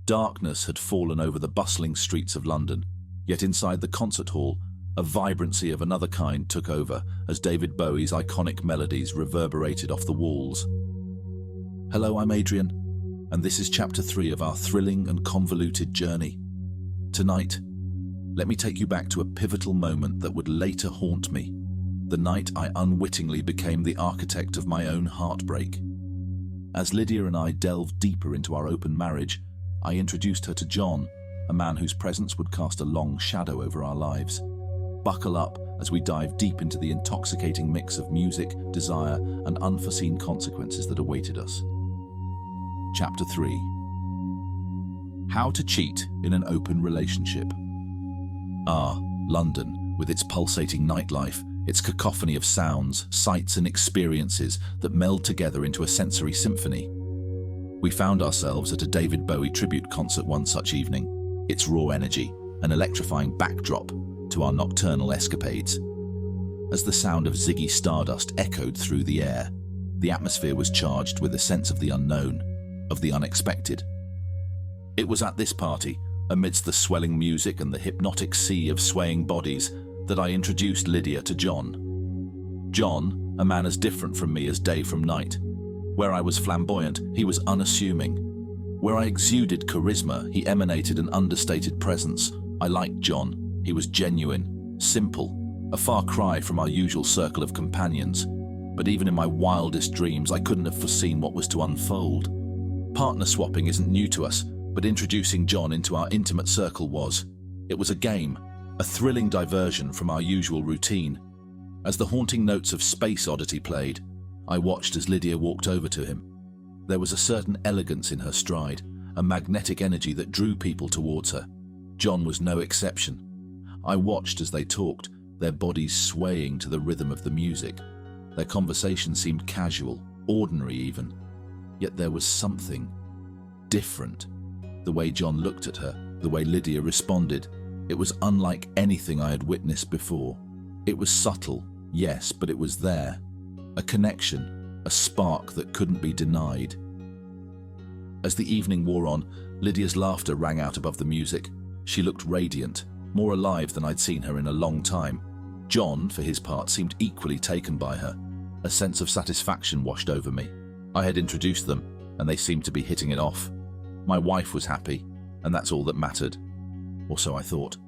Darkness had fallen over the bustling streets of London, yet inside the concert hall, a vibrancy of another kind took over as David Bowie's iconic melodies reverberated off the walls. Hello, I'm Adrian, and this is Chapter 3 of our thrilling and convoluted journey. Tonight, let me take you back to a pivotal moment that would later haunt me, the night I unwittingly became the architect of my own heartbreak. As Lydia and I delved deeper into our open marriage, I introduced her to John, a man whose presence would cast a long shadow over our lives. Buckle up as we dive deep into the intoxicating mix of music, desire, and unforeseen consequences that awaited us. Chapter 3. How to cheat in an open relationship. London, with its pulsating nightlife, its cacophony of sounds, sights, and experiences that meld together into a sensory symphony. We found ourselves at a David Bowie tribute concert one such evening, its raw energy, an electrifying backdrop to our nocturnal escapades. As the sound of Ziggy Stardust echoed through the air, the atmosphere was charged with a sense of the unknown, of the unexpected. It was at this party, amidst the swelling music and the hypnotic sea of swaying bodies, that I introduced Lydia to John. John, a man as different from me as day from night. Where I was flamboyant, he was unassuming. Where I exuded charisma, he emanated an understated presence. I liked John. He was genuine, simple, a far cry from our usual circle of companions. But even in my wildest dreams, I couldn't have foreseen what was to unfold. Partner swapping isn't new to us, but introducing John into our intimate circle was. It was a game, a thrilling diversion from our usual routine. As the haunting notes of Space Oddity played, I watched as Lydia walked over to him. There was a certain elegance in her stride, a magnetic energy that drew people towards her. John was no exception. I watched as they talked, their bodies swaying to the rhythm of the music. Their conversation seemed casual, ordinary even. Yet there was something different. The way John looked at her, the way Lydia responded, it was unlike anything I had witnessed before. It was subtle, yes, but it was there. A connection, a spark that couldn't be denied. As the evening wore on, Lydia's laughter rang out above the music. She looked radiant, more alive than I'd seen her in a long time. John, for his part, seemed equally taken by her. A sense of satisfaction washed over me. I had introduced them, and they seemed to be hitting it off. My wife was happy, and that's all that mattered. Or so I thought.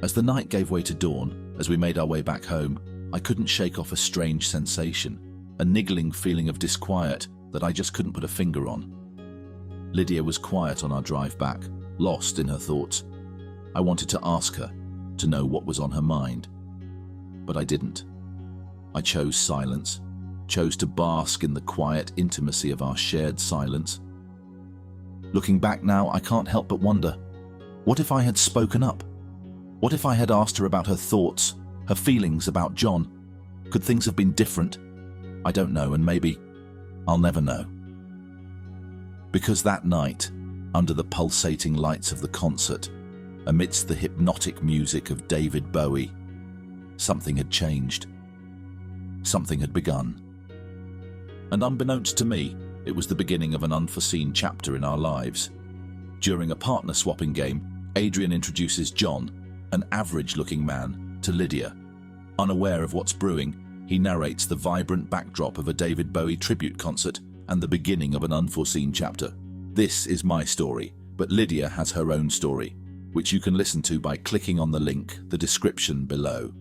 As the night gave way to dawn, as we made our way back home, I couldn't shake off a strange sensation, a niggling feeling of disquiet that I just couldn't put a finger on. Lydia was quiet on our drive back, lost in her thoughts. I wanted to ask her, to know what was on her mind. But I didn't. I chose silence, chose to bask in the quiet intimacy of our shared silence. Looking back now, I can't help but wonder, what if I had spoken up? What if I had asked her about her thoughts, her feelings about John? Could things have been different? I don't know, and maybe I'll never know. Because that night, under the pulsating lights of the concert, amidst the hypnotic music of David Bowie, something had changed. Something had begun. And unbeknownst to me, it was the beginning of an unforeseen chapter in our lives. During a partner-swapping game, Adrian introduces John, an average-looking man, to Lydia. Unaware of what's brewing, he narrates the vibrant backdrop of a David Bowie tribute concert and the beginning of an unforeseen chapter. This is my story, but Lydia has her own story, which you can listen to by clicking on the link, the description below.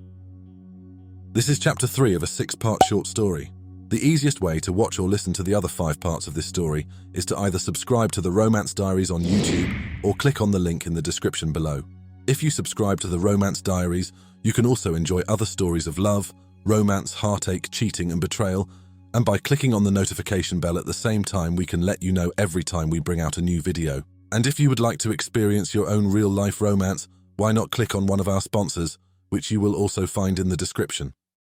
This is Chapter 3 of a 6-part short story. The easiest way to watch or listen to the other 5 parts of this story is to either subscribe to the Romance Diaries on YouTube or click on the link in the description below. If you subscribe to the Romance Diaries, you can also enjoy other stories of love, romance, heartache, cheating and betrayal, and by clicking on the notification bell at the same time we can let you know every time we bring out a new video. And if you would like to experience your own real-life romance, why not click on one of our sponsors, which you will also find in the description.